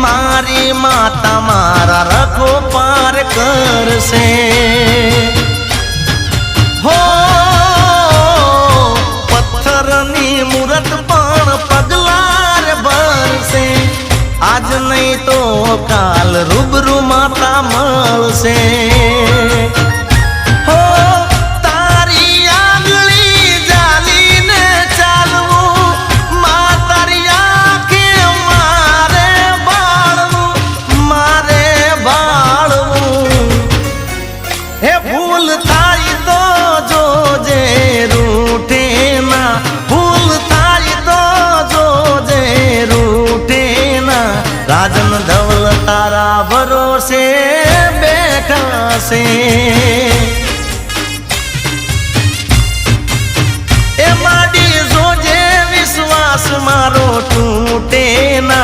मारी माता मारा रखो पार करसे हो पत्थरनी मूरत पण पगलार भरसे आज नहीं तो काल रूबरू माता मळसे हो तारी आंगળી जालीने चालवू मातारी आंखे मारे बाळवू हे भूल थाई तो जोजे रूठे ना भूल थाई तो जोजे रूठे ना राजन धवल तारा भरोसे बैठा से ए माडी जोजे विश्वास मारो टूटे ना